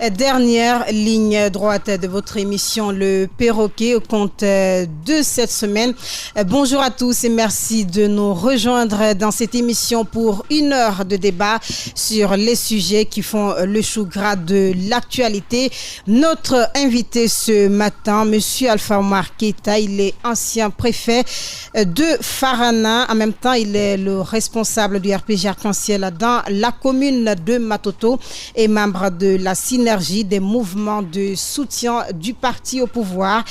Dernière ligne droite de votre émission Le Perroquet au compte de cette semaine. Bonjour à tous et merci de nous rejoindre dans cette émission pour 1 heure de débat sur les sujets qui font le chou gras de l'actualité. Notre invité ce matin, Monsieur Alpha Omar Keita, il est ancien préfet de Farana. En même temps, il est le responsable du RPG Arc-en-Ciel dans la commune de Matoto et membre de la synergie des mouvements de soutien du parti au pouvoir.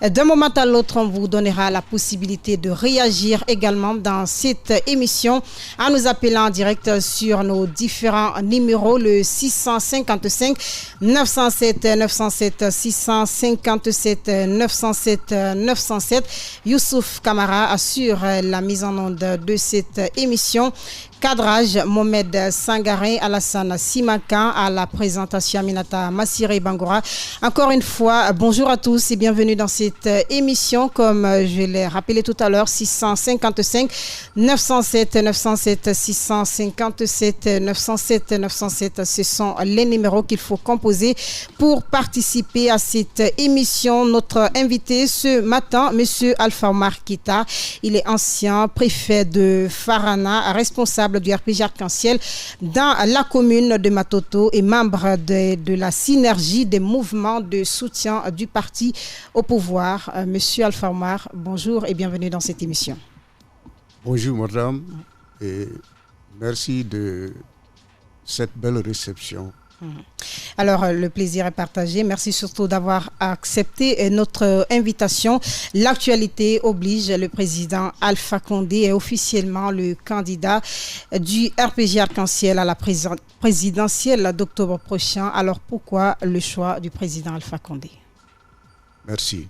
D'un moment à l'autre, on vous donnera la possibilité de réagir également dans cette émission en nous appelant en direct sur nos différents numéros, le 655 907 907 657 907 907. Youssouf Kamara assure la mise en onde de cette émission. Cadrage, Mohamed Sangaré, Alassane Simakan, à la présentation Aminata Massiré Bangoura. Encore une fois, bonjour à tous et bienvenue dans cette émission. Comme je l'ai rappelé tout à l'heure, 655 907 907 657 907 907, ce sont les numéros qu'il faut composer pour participer à cette émission. Notre invité ce matin, Monsieur Alpha Omar Keita, il est ancien préfet de Farana, responsable du RPG Arc-en-Ciel dans la commune de Matoto et membre de la synergie des mouvements de soutien du parti au pouvoir. Monsieur Alpha Omar, bonjour et bienvenue dans cette émission. Bonjour madame et merci de cette belle réception. Alors, le plaisir est partagé. Merci surtout d'avoir accepté notre invitation. L'actualité oblige. Le président Alpha Condé est officiellement le candidat du RPG Arc-en-Ciel à la présidentielle d'octobre prochain. Alors, pourquoi le choix du président Alpha Condé? Merci.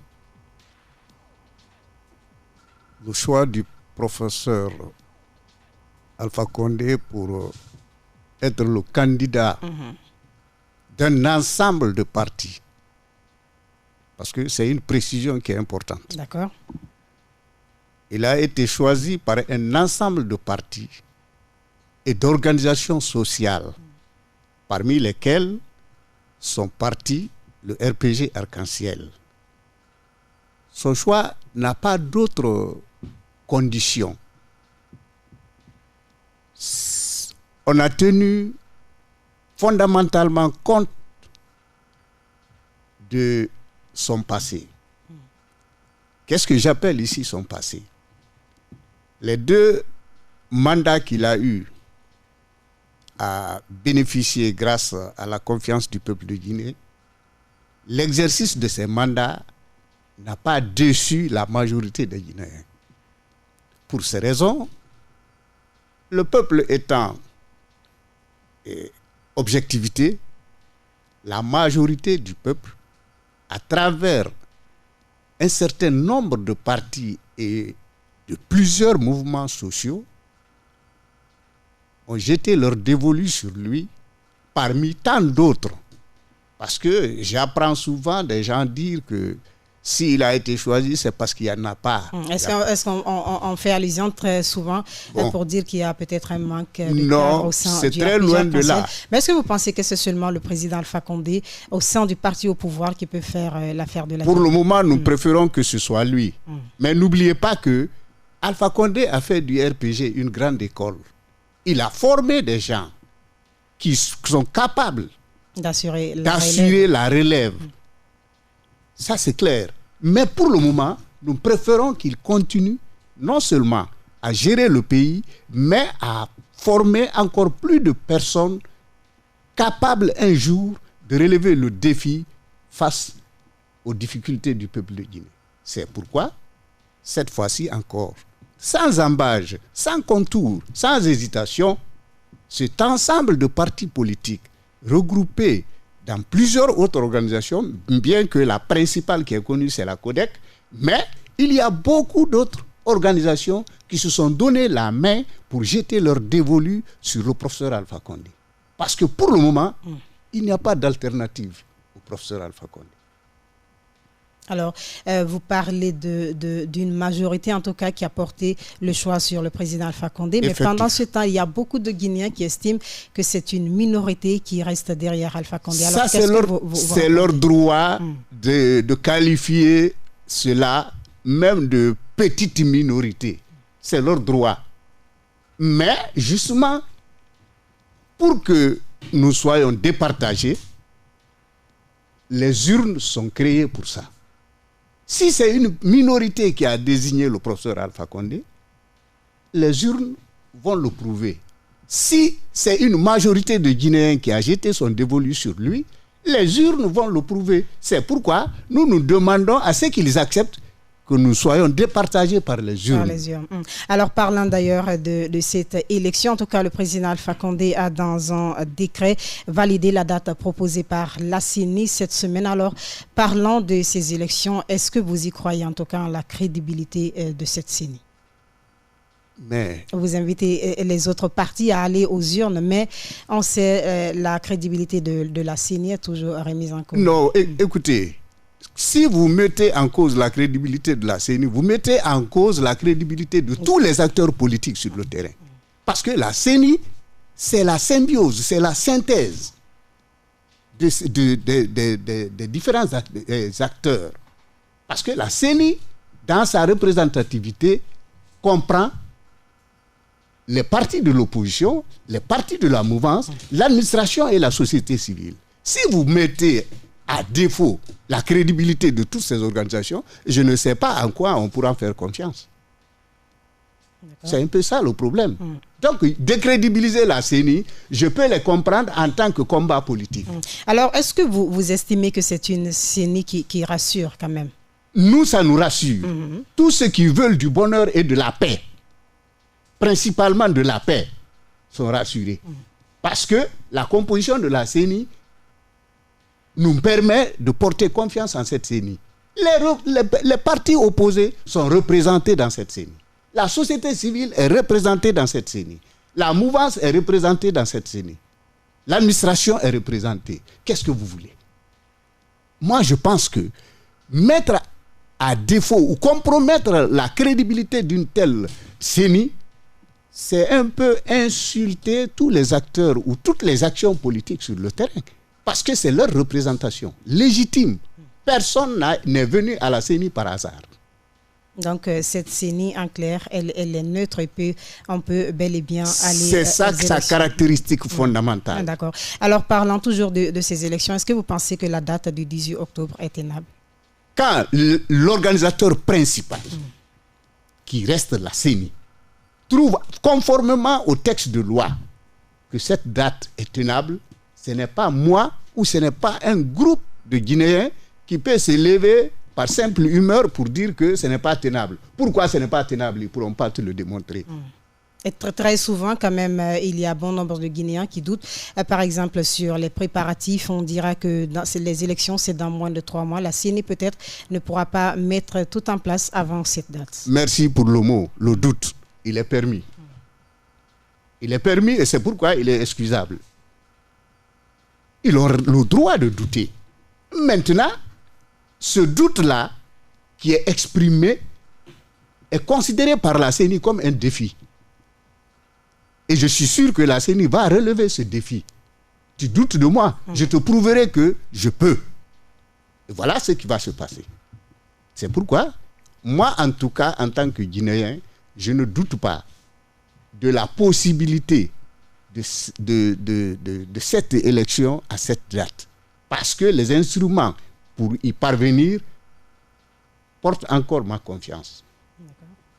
Le choix du professeur Alpha Condé pour être le candidat d'un ensemble de partis, parce que c'est une précision qui est importante. D'accord. Il a été choisi par un ensemble de partis et d'organisations sociales, parmi lesquelles son parti, le RPG Arc-en-Ciel. Son choix n'a pas d'autres conditions. On a tenu fondamentalement compte de son passé. Qu'est-ce que j'appelle ici son passé? Les 2 mandats qu'il a eus à bénéficier grâce à la confiance du peuple de Guinée, l'exercice de ces mandats n'a pas déçu la majorité des Guinéens. Pour ces raisons, le peuple étant objectivité, la majorité du peuple, à travers un certain nombre de partis et de plusieurs mouvements sociaux, ont jeté leur dévolu sur lui parmi tant d'autres. Parce que j'apprends souvent des gens dire que s'il a été choisi, c'est parce qu'il n'y en a pas. Est-ce qu'on fait allusion très souvent pour dire qu'il y a peut-être un manque de non, au sein c'est du très loin de là. Mais est-ce que vous pensez que c'est seulement le président Alpha Condé au sein du parti au pouvoir qui peut faire l'affaire de la Pour le moment, nous préférons que ce soit lui. Mais n'oubliez pas que Alpha Condé a fait du RPG une grande école. Il a formé des gens qui sont capables d'assurer la relève. Ça, c'est clair. Mais pour le moment, nous préférons qu'il continue non seulement à gérer le pays, mais à former encore plus de personnes capables un jour de relever le défi face aux difficultés du peuple de Guinée. C'est pourquoi, cette fois-ci encore, sans embâge, sans contour, sans hésitation, cet ensemble de partis politiques regroupés dans plusieurs autres organisations, bien que la principale qui est connue, c'est la CODEC, mais il y a beaucoup d'autres organisations qui se sont donné la main pour jeter leur dévolu sur le professeur Alpha Condé. Parce que pour le moment, il n'y a pas d'alternative au professeur Alpha Condé. Alors, vous parlez d'une majorité, en tout cas, qui a porté le choix sur le président Alpha Condé. Mais pendant ce temps, il y a beaucoup de Guinéens qui estiment que c'est une minorité qui reste derrière Alpha Condé. Alors, ça, c'est leur droit de qualifier cela même de petite minorité. C'est leur droit. Mais, justement, pour que nous soyons départagés, les urnes sont créées pour ça. Si c'est une minorité qui a désigné le professeur Alpha Condé, les urnes vont le prouver. Si c'est une majorité de Guinéens qui a jeté son dévolu sur lui, les urnes vont le prouver. C'est pourquoi nous demandons à ceux qui les acceptent que nous soyons départagés par les urnes. Alors, parlant d'ailleurs de cette élection, en tout cas, le président Alpha Condé a, dans un décret, validé la date proposée par la CENI cette semaine. Alors, parlant de ces élections, est-ce que vous y croyez, en tout cas, en la crédibilité de cette CENI? Mais vous invitez les autres partis à aller aux urnes, mais on sait la crédibilité de la CENI est toujours remise en cause. Non, écoutez, si vous mettez en cause la crédibilité de la CENI, vous mettez en cause la crédibilité de tous les acteurs politiques sur le terrain. Parce que la CENI, c'est la symbiose, c'est la synthèse des différents acteurs. Parce que la CENI, dans sa représentativité, comprend les partis de l'opposition, les partis de la mouvance, l'administration et la société civile. Si vous mettez à défaut la crédibilité de toutes ces organisations, je ne sais pas en quoi on pourra faire confiance. C'est un peu ça le problème. Donc, décrédibiliser la CENI, je peux les comprendre en tant que combat politique. Alors, est-ce que vous estimez que c'est une CENI qui rassure quand même? Nous, ça nous rassure. Tous ceux qui veulent du bonheur et de la paix, principalement de la paix, sont rassurés. Parce que la composition de la CENI nous permet de porter confiance en cette CENI. Les partis opposés sont représentés dans cette CENI. La société civile est représentée dans cette CENI. La mouvance est représentée dans cette CENI. L'administration est représentée. Qu'est-ce que vous voulez? Moi, je pense que mettre à défaut ou compromettre la crédibilité d'une telle CENI, c'est un peu insulter tous les acteurs ou toutes les actions politiques sur le terrain. Parce que c'est leur représentation légitime. Personne n'est venu à la CENI par hasard. Donc, cette CENI, en clair, elle est neutre et on peut bel et bien aller. C'est ça sa caractéristique fondamentale. D'accord. Alors, parlant toujours de ces élections, est-ce que vous pensez que la date du 18 octobre est tenable? Quand l'organisateur principal, qui reste la CENI, trouve conformément au texte de loi que cette date est tenable, ce n'est pas moi ou ce n'est pas un groupe de Guinéens qui peut se lever par simple humeur pour dire que ce n'est pas tenable. Pourquoi ce n'est pas tenable? Ils ne pourront pas te le démontrer. Et très souvent, quand même, il y a bon nombre de Guinéens qui doutent. Par exemple, sur les préparatifs, on dira que les élections, c'est dans moins de 3 mois. La CENI, peut-être, ne pourra pas mettre tout en place avant cette date. Merci pour le mot. Le doute, il est permis. Il est permis et c'est pourquoi il est excusable. Ils ont le droit de douter. Maintenant, ce doute-là, qui est exprimé, est considéré par la CENI comme un défi. Et je suis sûr que la CENI va relever ce défi. Tu doutes de moi, je te prouverai que je peux. Et voilà ce qui va se passer. C'est pourquoi, moi en tout cas, en tant que Guinéen, je ne doute pas de la possibilité de cette élection à cette date. Parce que les instruments pour y parvenir portent encore ma confiance.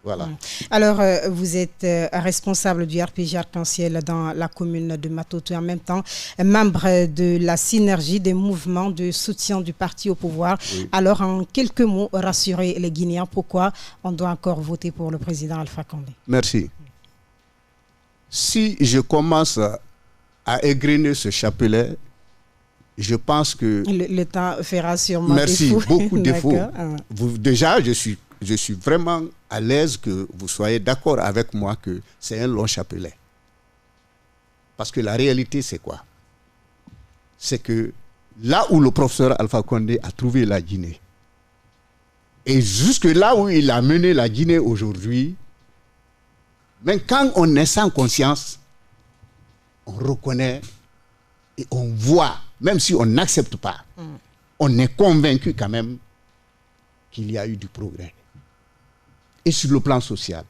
Voilà. Alors, vous êtes responsable du RPG Arc-en-Ciel dans la commune de Matoto et en même temps membre de la synergie des mouvements de soutien du parti au pouvoir. Oui. Alors, en quelques mots, rassurer les Guinéens pourquoi on doit encore voter pour le président Alpha Condé. Merci. Si je commence à égrener ce chapelet, je pense que... Le temps fera sûrement merci, défaut. Beaucoup de défauts. Déjà, je suis vraiment à l'aise que vous soyez d'accord avec moi que c'est un long chapelet. Parce que la réalité, c'est quoi? C'est que là où le professeur Alpha Condé a trouvé la Guinée, Et jusque là où il a mené la Guinée aujourd'hui, même quand on est sans conscience, on reconnaît et on voit, même si on n'accepte pas, on est convaincu quand même qu'il y a eu du progrès. Et sur le plan social,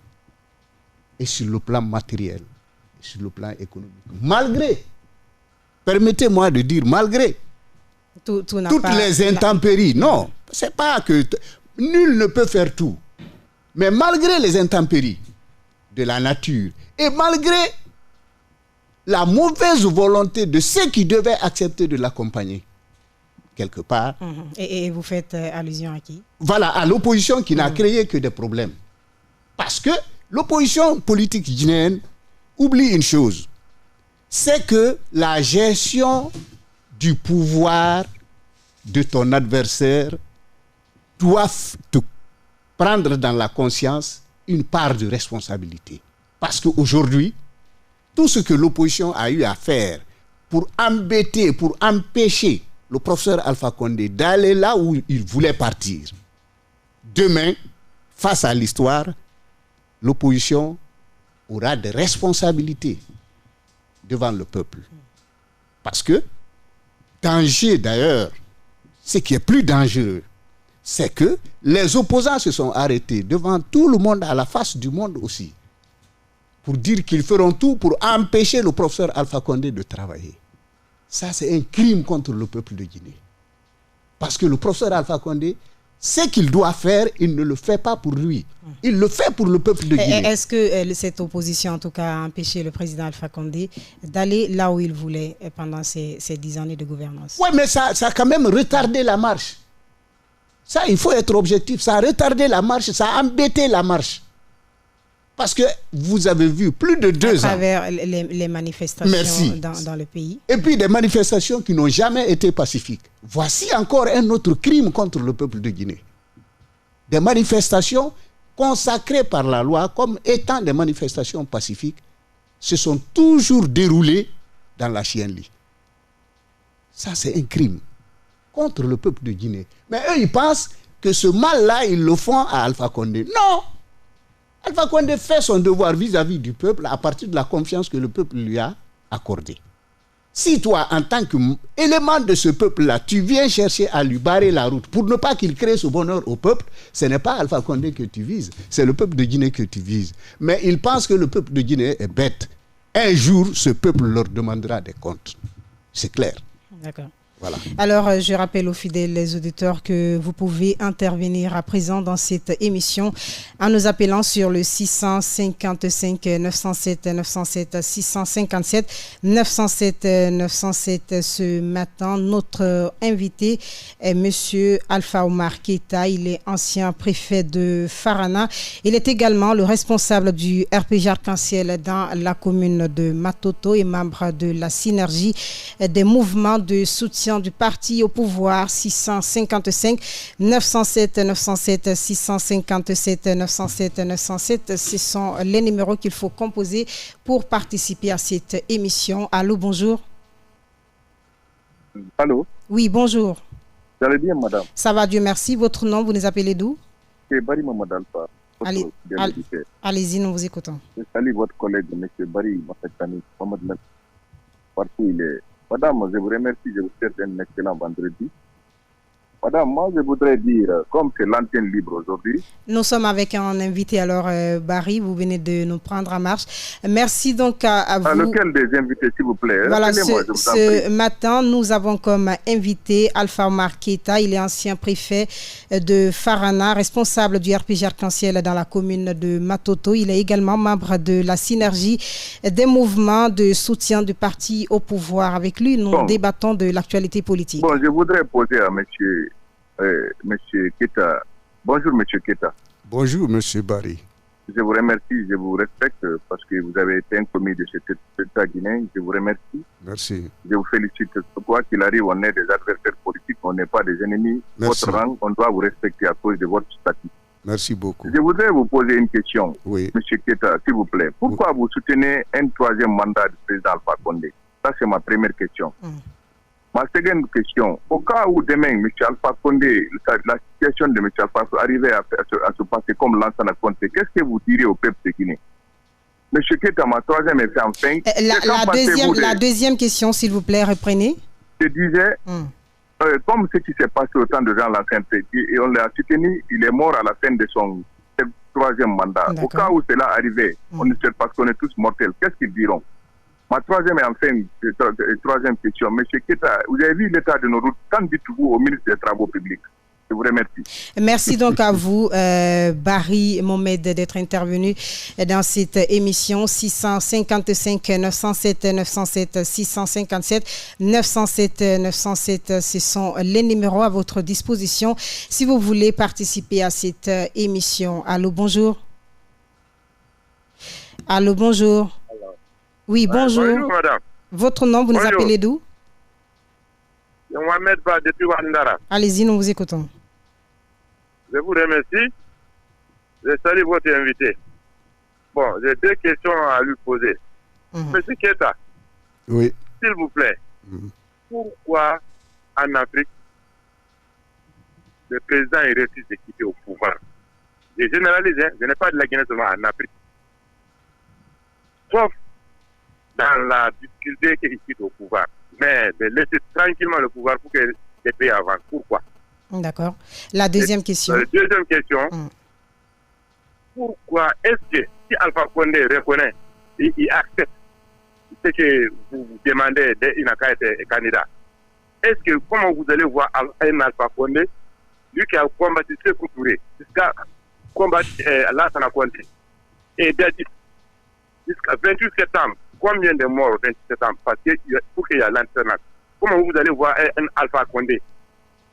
et sur le plan matériel, et sur le plan économique. Malgré, permettez-moi de dire malgré, toutes les intempéries. Non, c'est pas que nul ne peut faire tout. Mais malgré les intempéries de la nature et malgré la mauvaise volonté de ceux qui devaient accepter de l'accompagner, quelque part. Et vous faites allusion à qui? Voilà, à l'opposition qui n'a créé que des problèmes. Parce que l'opposition politique guinéenne oublie une chose, c'est que la gestion du pouvoir de ton adversaire doit te prendre dans la conscience une part de responsabilité. Parce qu'aujourd'hui, tout ce que l'opposition a eu à faire pour embêter, pour empêcher le professeur Alpha Condé d'aller là où il voulait partir, demain, face à l'histoire, l'opposition aura des responsabilités devant le peuple. Parce que, danger d'ailleurs, ce qui est plus dangereux, c'est que les opposants se sont arrêtés devant tout le monde, à la face du monde aussi, pour dire qu'ils feront tout pour empêcher le professeur Alpha Condé de travailler. Ça, c'est un crime contre le peuple de Guinée. Parce que le professeur Alpha Condé, ce qu'il doit faire, il ne le fait pas pour lui. Il le fait pour le peuple de Guinée. Est-ce que cette opposition, en tout cas, a empêché le président Alpha Condé d'aller là où il voulait pendant ces 10 années de gouvernance? Oui, mais ça a quand même retardé la marche. Ça, il faut être objectif. Ça a retardé la marche, ça a embêté la marche. Parce que vous avez vu plus de 2 ans. À travers les manifestations dans le pays. Et puis des manifestations qui n'ont jamais été pacifiques. Voici encore un autre crime contre le peuple de Guinée. Des manifestations consacrées par la loi comme étant des manifestations pacifiques se sont toujours déroulées dans la chienlit. Ça, c'est un crime contre le peuple de Guinée. Mais eux, ils pensent que ce mal-là, ils le font à Alpha Condé. Non! Alpha Condé fait son devoir vis-à-vis du peuple à partir de la confiance que le peuple lui a accordée. Si toi, en tant qu'élément de ce peuple-là, tu viens chercher à lui barrer la route pour ne pas qu'il crée ce bonheur au peuple, ce n'est pas Alpha Condé que tu vises, c'est le peuple de Guinée que tu vises. Mais ils pensent que le peuple de Guinée est bête. Un jour, ce peuple leur demandera des comptes. C'est clair. D'accord. Voilà. Alors, je rappelle aux fidèles auditeurs que vous pouvez intervenir à présent dans cette émission en nous appelant sur le 655 907 907 657 907 907. Ce matin, notre invité est Monsieur Alpha Omar Keita. Il est ancien préfet de Farana. Il est également le responsable du RPG Arc-en-Ciel dans la commune de Matoto et membre de la synergie des mouvements de soutien du parti au pouvoir. 655 907 907 657 907 907. Ce sont les numéros qu'il faut composer pour participer à cette émission. Allô, bonjour. Allô. Oui, bonjour. Vous allez bien, madame? Ça va, Dieu merci. Votre nom, vous nous appelez d'où? C'est Barry Mamadou Alpha. Allez-y, nous vous écoutons. Je salue votre collègue, M. Barry Mamadou, partout il est. Madame, je vous remercie, je vous souhaite un excellent vendredi. Madame, moi je voudrais dire, comme c'est l'antenne libre aujourd'hui. Nous sommes avec un invité, alors Barry, vous venez de nous prendre en marche. Merci donc à vous. Lequel des invités, s'il vous plaît? Voilà, ce matin, nous avons comme invité Alpha Omar Keita. Il est ancien préfet de Farana, responsable du RPG Arc-en-Ciel dans la commune de Matoto. Il est également membre de la synergie des mouvements de soutien du parti au pouvoir. Avec lui, nous débattons de l'actualité politique. Bon, je voudrais poser à Monsieur Keita. Bonjour, Monsieur Keita. Bonjour, Monsieur Barry. Je vous remercie, je vous respecte parce que vous avez été un commis de cet État guinéen. Je vous remercie. Merci. Je vous félicite. Quoi qu'il arrive, on est des adversaires politiques, on n'est pas des ennemis. Merci. Votre rang, on doit vous respecter à cause de votre statut. Merci beaucoup. Je voudrais vous poser une question, Oui. Monsieur Keita, s'il vous plaît. Pourquoi vous soutenez un 3e mandat du président Alpha Condé? Ça, c'est ma première question. Ma seconde question, au cas où demain, M. Alpha Condé, la situation de M. Alpha arrivait à se passer comme Lansana Conté, qu'est-ce que vous direz au peuple de Guinée? M. Keita, ma troisième et enfin. La deuxième question, s'il vous plaît, reprenez. Je disais, comme ce qui s'est passé au temps de Jean Lansana, et on l'a soutenu, il est mort à la fin de son troisième mandat. Au cas où cela arrivait, on ne sait pas parce qu'on est tous mortels, qu'est-ce qu'ils diront? Ma troisième et enfin, troisième question. M. Keita, vous avez vu l'état de nos routes, qu'en dites-vous au ministre des Travaux publics? Je vous remercie. Merci donc à vous, Barry Mohamed, d'être intervenu dans cette émission. 655 907 907 657 907 907. Ce sont les numéros à votre disposition si vous voulez participer à cette émission. Allô, bonjour. Allô, bonjour. Oui, bonjour. Bonjour, madame. Votre nom, vous nous appelez d'où? Mohamed Ba depuis Wandara. Allez-y, nous vous écoutons. Je vous remercie. Je salue votre invité. Bon, j'ai deux questions à lui poser. Monsieur Keita, oui, s'il vous plaît, pourquoi en Afrique, le président il refuse de quitter au pouvoir? Je généralise, je n'ai pas de la Guinée seulement en Afrique. Sauf dans la difficulté qu'il quitte au pouvoir. Mais de laisser tranquillement le pouvoir pour que les pays avancent. Pourquoi? D'accord. La deuxième question. La deuxième question. Pourquoi est-ce que si Alpha Condé reconnaît et il accepte ce que vous demandez il n'a qu'à être candidat, est-ce que comment vous allez voir un Alpha Condé, lui qui a combattu Sékou Touré, jusqu'à combattre Lansana Conté, et jusqu'à 28 septembre, combien de morts au 28 septembre? Parce que pour qu'il y ait l'alternance. Comment vous allez voir un Alpha Condé?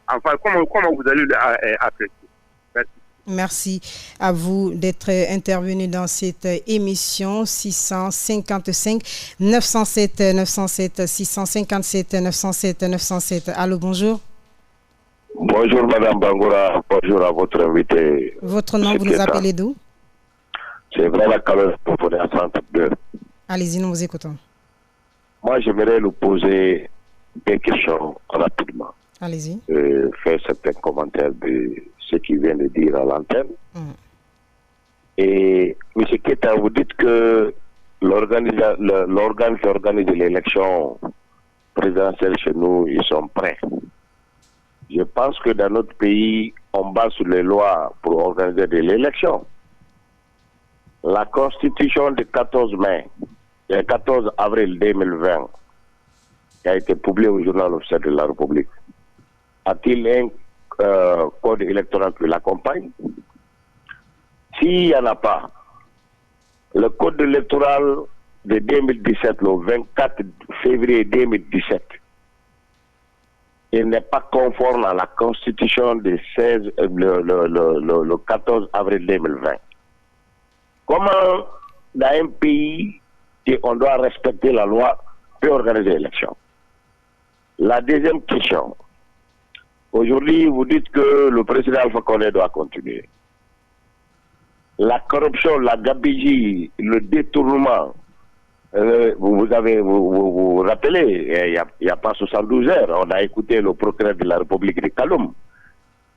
Enfin, comment vous allez apprécier? Merci. Merci à vous d'être intervenu dans cette émission. 655 907 907 657 907 907. Allô, bonjour. Bonjour Madame Bangoura, bonjour à votre invité. Votre nom, vous nous appelez d'où? C'est vraiment calme pour vous à 102. Allez-y, nous vous écoutons. Moi, j'aimerais lui poser des questions rapidement. Allez-y. Faire certains commentaires de ce qu'il vient de dire à l'antenne. Et M. Keita, vous dites que l'organe qui organise l'élection présidentielle chez nous, ils sont prêts. Je pense que dans notre pays, on base sur les lois pour organiser de l'élection. La Constitution du 14 avril 2020, qui a été publiée au journal officiel de la République, a-t-il un code électoral qui l'accompagne? S'il n'y en a pas, le code électoral de 2017, le 24 février 2017, il n'est pas conforme à la Constitution du le 14 avril 2020. Comment, dans un pays où on doit respecter la loi, peut organiser l'élection? La deuxième question. Aujourd'hui, vous dites que le président Alpha Condé doit continuer. La corruption, la gabegie, le détournement, vous vous rappelez, il n'y a pas 72 heures, on a écouté le procureur de la République de Kaloum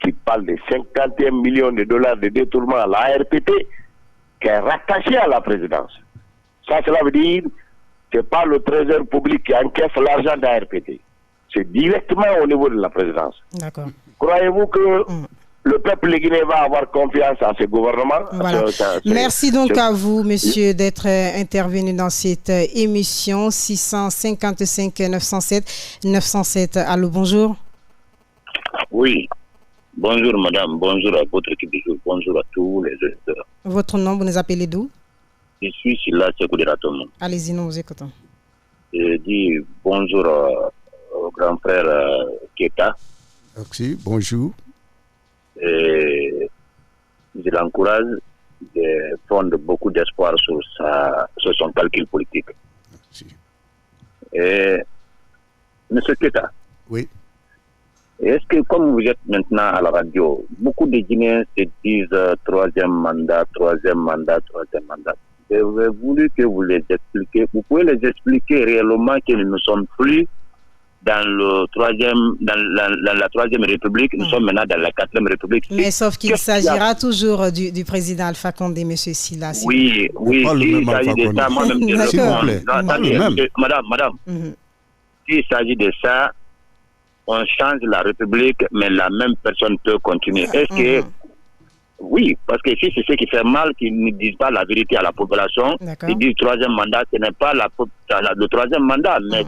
qui parle de 51 millions de dollars de détournement à la RPT qui est rattaché à la présidence. Ça, cela veut dire que ce n'est pas le trésor public qui encaisse l'argent de la RPT. C'est directement au niveau de la présidence. D'accord. Croyez-vous que le peuple guinéen va avoir confiance en ce gouvernement? Voilà. Merci donc à vous, monsieur, d'être intervenu dans cette émission. 655 907 907. Allô, bonjour. Oui. Bonjour, madame. Bonjour à votre équipe. Bonjour à tous les auditeurs. Votre nom, vous nous appelez d'où? Je suis Silla Sekouderatom. Allez-y, nous vous écoutons. Je dis bonjour au grand frère Keita. Merci, bonjour. Et je l'encourage, je fonde beaucoup d'espoir sur son calcul politique. Merci. Et M. Keita. Oui. Est-ce que, comme vous êtes maintenant à la radio, beaucoup de Guinéens se disent troisième mandat. J'aurais voulu que vous les expliquiez. Vous pouvez les expliquer réellement que nous ne sommes plus dans la troisième République, nous sommes maintenant dans la 4e République. Mais sauf qu'il s'agira toujours du président Alpha Condé, M. Silla. Oui, s'il s'agit de ça, moi-même, s'il vous plaît. Madame, s'il s'agit de ça, on change la République, mais la même personne peut continuer. Est-ce que... Oui, parce que si c'est ce qui fait mal, qu'ils ne disent pas la vérité à la population, ils disent 3e mandat, ce n'est pas le 3e mandat, mais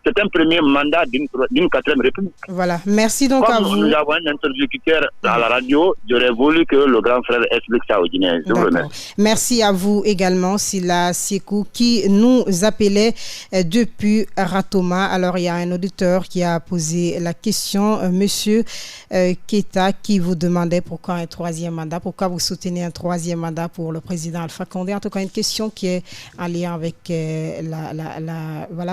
c'est un premier mandat d'une 4e République. Voilà, merci donc à vous. Nous avons un interlocuteur à la radio, j'aurais voulu que le grand frère explique ça aux Guinéens. Je vous remercie. Merci à vous également, Silla Sekou, qui nous appelait depuis Ratoma. Alors, il y a un auditeur qui a posé la question, Monsieur Keita, qui vous demandait pourquoi un 3e mandat, pourquoi vous soutenez un 3e mandat pour le président Alpha Condé. En tout cas, une question qui est en lien avec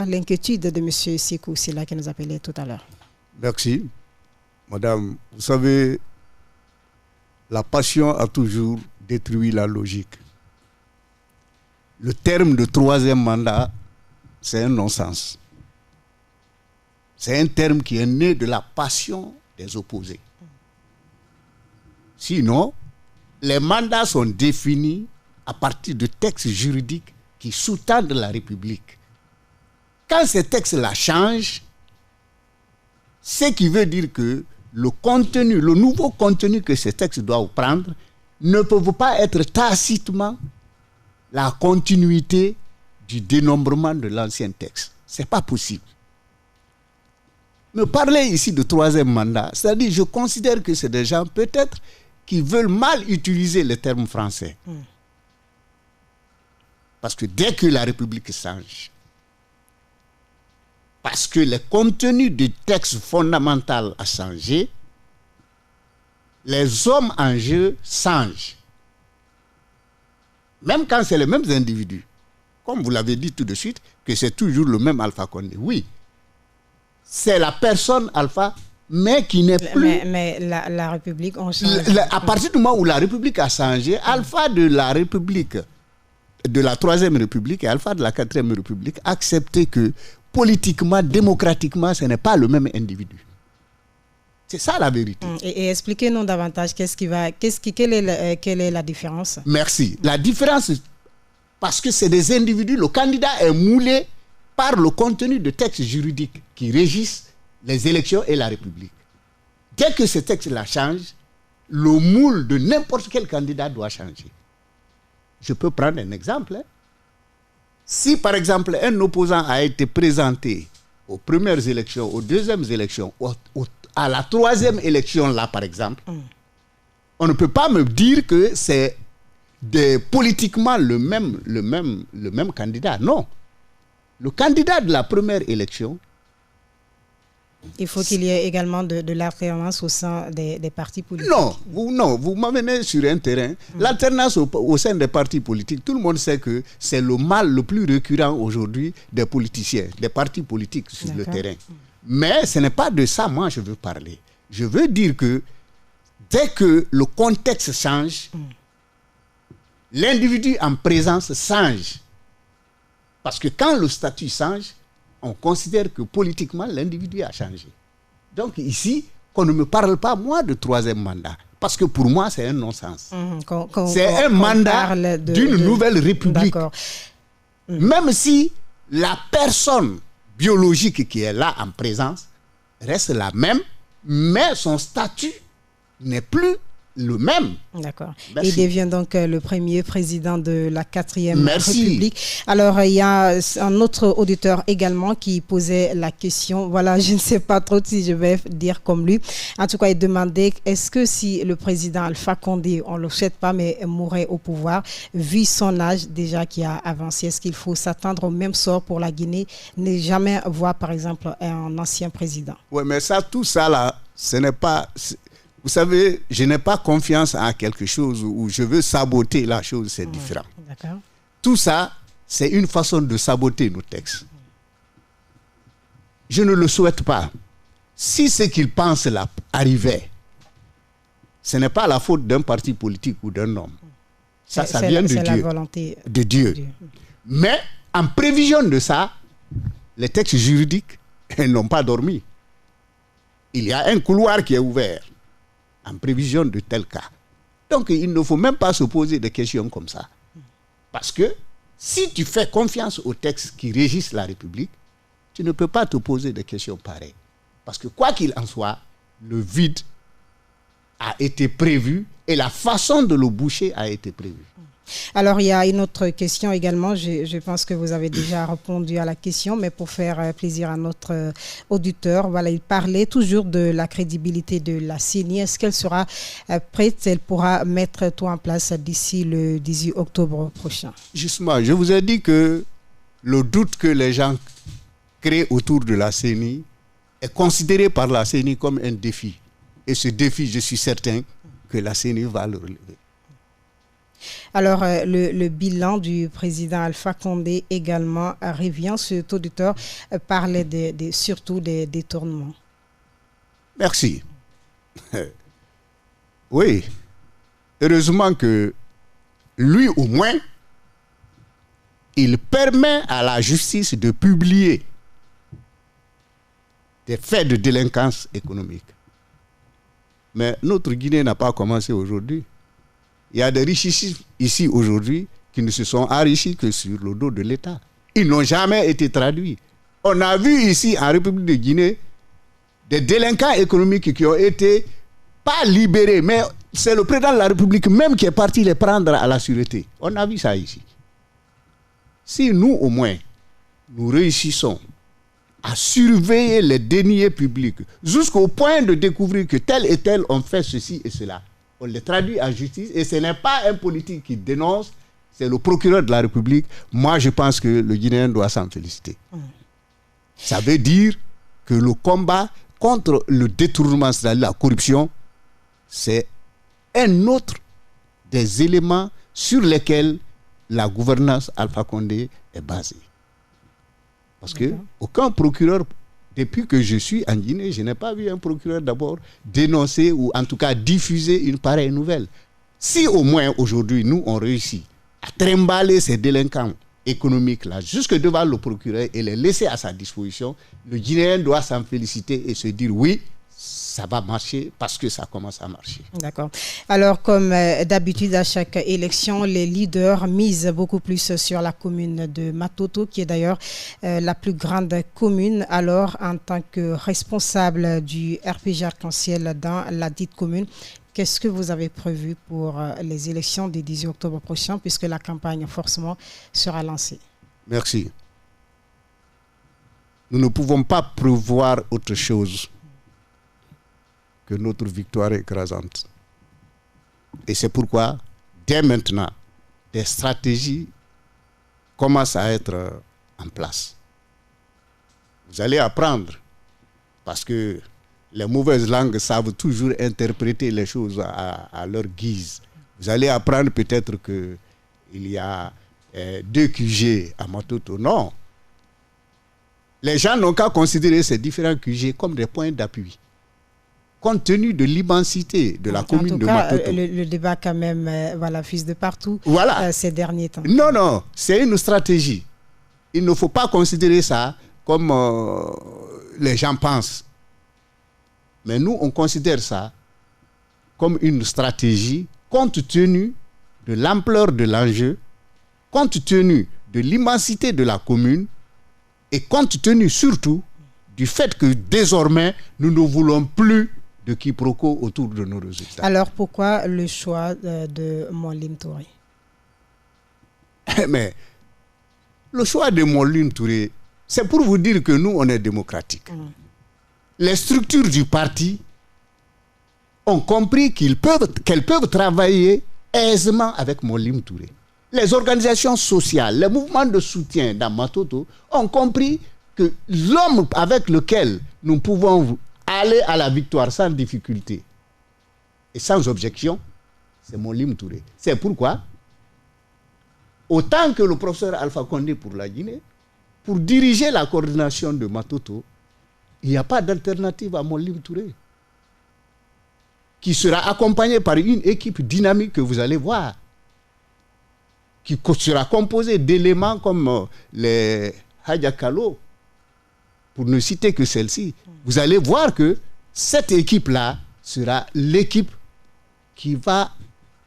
l'inquiétude de Monsieur Sekou, c'est là qui nous appelait tout à l'heure. Merci. Madame, vous savez, la passion a toujours détruit la logique. Le terme de 3e mandat, c'est un non-sens. C'est un terme qui est né de la passion des opposés. Sinon, les mandats sont définis à partir de textes juridiques qui sous-tendent la République. Quand ces textes-là changent, ce qui veut dire que le nouveau contenu que ces textes doivent prendre ne peuvent pas être tacitement la continuité du dénombrement de l'ancien texte. Ce n'est pas possible. Me parler ici de 3e mandat, c'est-à-dire je considère que c'est des gens peut-être qui veulent mal utiliser les termes français. Parce que dès que la République change, parce que le contenu du texte fondamental a changé, les hommes en jeu changent. Même quand c'est les mêmes individus. Comme vous l'avez dit tout de suite, que c'est toujours le même Alpha Condé. Oui, c'est la personne Alpha, mais qui n'est plus... Mais la République, on change. À partir du moment où la République a changé, Alpha de la République, de la 3e République et Alpha de la 4e République, accepté que politiquement, démocratiquement, ce n'est pas le même individu. C'est ça la vérité. Et expliquez-nous davantage quelle est la différence. Merci. La différence, parce que c'est des individus, le candidat est moulé par le contenu de textes juridiques qui régissent les élections et la République. Dès que ce texte-là change, le moule de n'importe quel candidat doit changer. Je peux prendre un exemple. Si, par exemple, un opposant a été présenté aux premières élections, aux deuxièmes élections, à la 3e élection, là, par exemple, on ne peut pas me dire que c'est politiquement le même candidat. Non. Le candidat de la première élection... Il faut qu'il y ait également de l'alternance au sein des partis politiques. Non, vous m'amenez sur un terrain. L'alternance au sein des partis politiques, tout le monde sait que c'est le mal le plus récurrent aujourd'hui des politiciens, des partis politiques sur le terrain. Mais ce n'est pas de ça, moi, je veux parler. Je veux dire que dès que le contexte change, l'individu en présence change. Parce que quand le statut change, on considère que politiquement, l'individu a changé. Donc ici, qu'on ne me parle pas, moi, de 3e mandat. Parce que pour moi, c'est un non-sens. C'est un mandat d'une nouvelle république. Même si la personne biologique qui est là en présence reste la même, mais son statut n'est plus le même. D'accord. Il devient donc le premier président de la 4e République. Alors, il y a un autre auditeur également qui posait la question. Voilà, je ne sais pas trop si je vais dire comme lui. En tout cas, il demandait, est-ce que si le président Alpha Condé, on ne le souhaite pas, mais mourrait au pouvoir, vu son âge déjà qui a avancé, est-ce qu'il faut s'attendre au même sort pour la Guinée, ne jamais voir, par exemple, un ancien président? Oui, mais ça, tout ça là, ce n'est pas... Vous savez, je n'ai pas confiance en quelque chose où je veux saboter la chose, c'est différent. D'accord. Tout ça, c'est une façon de saboter nos textes. Je ne le souhaite pas. Si ce qu'il pense là arrivait, ce n'est pas la faute d'un parti politique ou d'un homme. Ça vient de Dieu. C'est la volonté de Dieu. Mais en prévision de ça, les textes juridiques n'ont pas dormi. Il y a un couloir qui est ouvert en prévision de tel cas. Donc, il ne faut même pas se poser des questions comme ça. Parce que si tu fais confiance aux textes qui régissent la République, tu ne peux pas te poser des questions pareilles. Parce que quoi qu'il en soit, le vide a été prévu et la façon de le boucher a été prévue. Alors, il y a une autre question également. Je pense que vous avez déjà répondu à la question, mais pour faire plaisir à notre auditeur, voilà, il parlait toujours de la crédibilité de la CENI. Est-ce qu'elle sera prête? Elle pourra mettre tout en place d'ici le 18 octobre prochain? Justement, je vous ai dit que le doute que les gens créent autour de la CENI est considéré par la CENI comme un défi. Et ce défi, je suis certain que la CENI va le relever. Alors, le bilan du président Alpha Condé également revient. Cet auditeur parlait surtout des détournements. Merci. Oui. Heureusement que lui, au moins, il permet à la justice de publier des faits de délinquance économique. Mais notre Guinée n'a pas commencé aujourd'hui. Il y a des richistes ici aujourd'hui qui ne se sont enrichis que sur le dos de l'État. Ils n'ont jamais été traduits. On a vu ici en République de Guinée des délinquants économiques qui ont été pas libérés, mais c'est le président de la République même qui est parti les prendre à la sûreté. On a vu ça ici. Si nous, au moins, nous réussissons à surveiller les deniers publics jusqu'au point de découvrir que tel et tel ont fait ceci et cela, on les traduit en justice et ce n'est pas un politique qui dénonce, c'est le procureur de la République. Moi, je pense que le Guinéen doit s'en féliciter. Ça veut dire que le combat contre le détournement, c'est-à-dire la corruption, c'est un autre des éléments sur lesquels la gouvernance Alpha Condé est basée. Parce que aucun procureur, depuis que je suis en Guinée, je n'ai pas vu un procureur d'abord dénoncer ou en tout cas diffuser une pareille nouvelle. Si au moins aujourd'hui, nous, on réussit à trimballer ces délinquants économiques-là jusque devant le procureur et les laisser à sa disposition, le Guinéen doit s'en féliciter et se dire oui, ça va marcher parce que ça commence à marcher. D'accord. Alors, comme d'habitude, à chaque élection, les leaders misent beaucoup plus sur la commune de Matoto, qui est d'ailleurs la plus grande commune. Alors, en tant que responsable du RPG Arc-en-Ciel dans la dite commune, qu'est-ce que vous avez prévu pour les élections du 18 octobre prochain, puisque la campagne, forcément, sera lancée? Merci. Nous ne pouvons pas prévoir autre chose que notre victoire écrasante. Et c'est pourquoi, dès maintenant, des stratégies commencent à être en place. Vous allez apprendre, parce que les mauvaises langues savent toujours interpréter les choses à leur guise. Vous allez apprendre peut-être qu'il y a 2 QG à Matoto. Non. Les gens n'ont qu'à considérer ces différents QG comme des points d'appui. Compte tenu de l'immensité de la commune de Matoto. Le débat quand même fuse de partout ces derniers temps. Non, c'est une stratégie. Il ne faut pas considérer ça comme les gens pensent. Mais nous, on considère ça comme une stratégie compte tenu de l'ampleur de l'enjeu, compte tenu de l'immensité de la commune et compte tenu surtout du fait que désormais, nous ne voulons plus de quiproquos autour de nos résultats. Alors pourquoi le choix de Monlim Touré? Mais le choix de Monlim Touré, c'est pour vous dire que nous, on est démocratique. Les structures du parti ont compris qu'elles peuvent travailler aisément avec Monlim Touré. Les organisations sociales, les mouvements de soutien dans Matoto ont compris que l'homme avec lequel nous pouvons aller à la victoire sans difficulté et sans objection, c'est Monlim Touré. C'est pourquoi, autant que le professeur Alpha Condé pour la Guinée, pour diriger la coordination de Matoto, il n'y a pas d'alternative à Monlim Touré, qui sera accompagné par une équipe dynamique que vous allez voir, qui sera composée d'éléments comme les Hadjakalo, pour ne citer que celle-ci, vous allez voir que cette équipe-là sera l'équipe qui va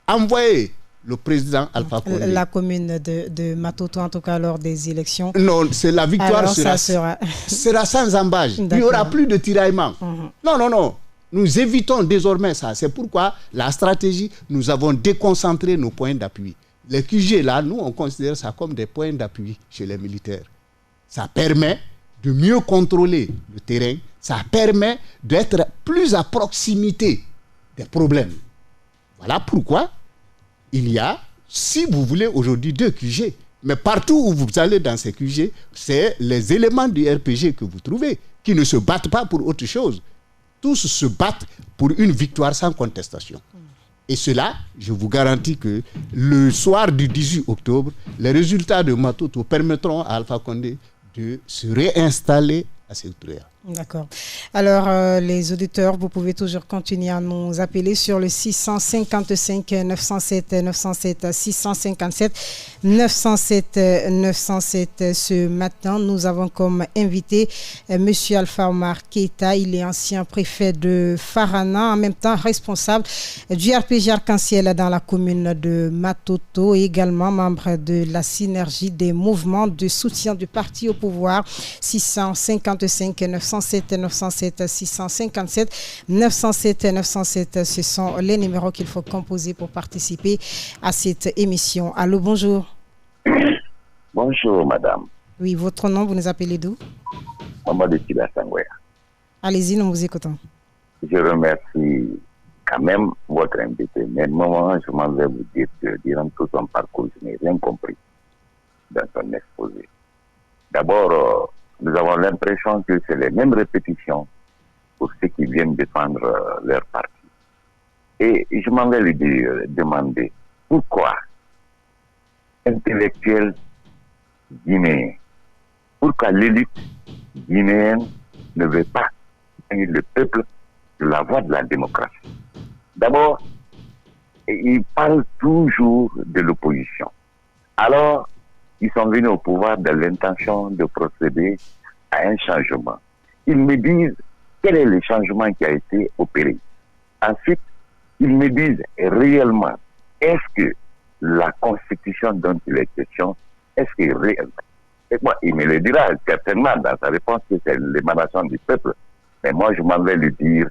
envoyer le président Alpha Condé. La commune de Matoto, en tout cas, lors des élections. Non, c'est la victoire. Alors, sera sans embâche. Il n'y aura plus de tiraillement. Non. Nous évitons désormais ça. C'est pourquoi la stratégie, nous avons déconcentré nos points d'appui. Les QG, là, nous, on considère ça comme des points d'appui chez les militaires. Ça permet de mieux contrôler le terrain. Ça permet d'être plus à proximité des problèmes. Voilà pourquoi il y a, si vous voulez, aujourd'hui 2 QG. Mais partout où vous allez dans ces QG, c'est les éléments du RPG que vous trouvez, qui ne se battent pas pour autre chose. Tous se battent pour une victoire sans contestation. Et cela, je vous garantis que le soir du 18 octobre, les résultats de Matoto permettront à Alpha Condé de se réinstaller à Séoutouria. D'accord. Alors, les auditeurs, vous pouvez toujours continuer à nous appeler sur le 655 907 907 657 907 907. Ce matin, nous avons comme invité M. Alpha Omar Keita. Il est ancien préfet de Farana, en même temps responsable du RPG Arc-en-Ciel dans la commune de Matoto, et également membre de la synergie des mouvements de soutien du parti au pouvoir. 655 907 907 657 907 907, ce sont les numéros qu'il faut composer pour participer à cette émission. Allô, bonjour. Bonjour, madame. Oui, votre nom, vous nous appelez d'où? Mamadou Tila Sangouya. Allez-y, nous vous écoutons. Je remercie quand même votre invité. Mais moment, je m'en vais vous dire que durant tout son parcours, je n'ai rien compris dans son exposé. D'abord, nous avons l'impression que c'est les mêmes répétitions pour ceux qui viennent défendre leur parti. Et je m'en vais lui demander pourquoi intellectuels guinéens, pourquoi l'élite guinéenne ne veut pas gagner le peuple de la voie de la démocratie. D'abord, ils parlent toujours de l'opposition. Alors, ils sont venus au pouvoir dans l'intention de procéder à un changement. Ils me disent quel est le changement qui a été opéré. Ensuite, ils me disent réellement, est-ce que la constitution dont il est question, est-ce que réellement? Et moi, il me le dira certainement dans sa réponse que c'est l'émanation du peuple. Mais moi, je m'en vais lui dire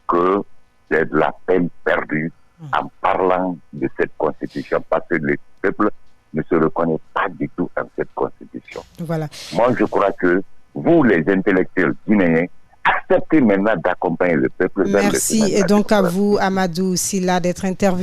que c'est de la peine perdue en parlant de cette constitution, parce que le peuple ne se reconnaît pas du tout dans cette constitution. Voilà. Moi, je crois que vous, les intellectuels guinéens, acceptez maintenant d'accompagner le peuple. Merci. Et donc à vous, Amadou Silla, d'être intervenu.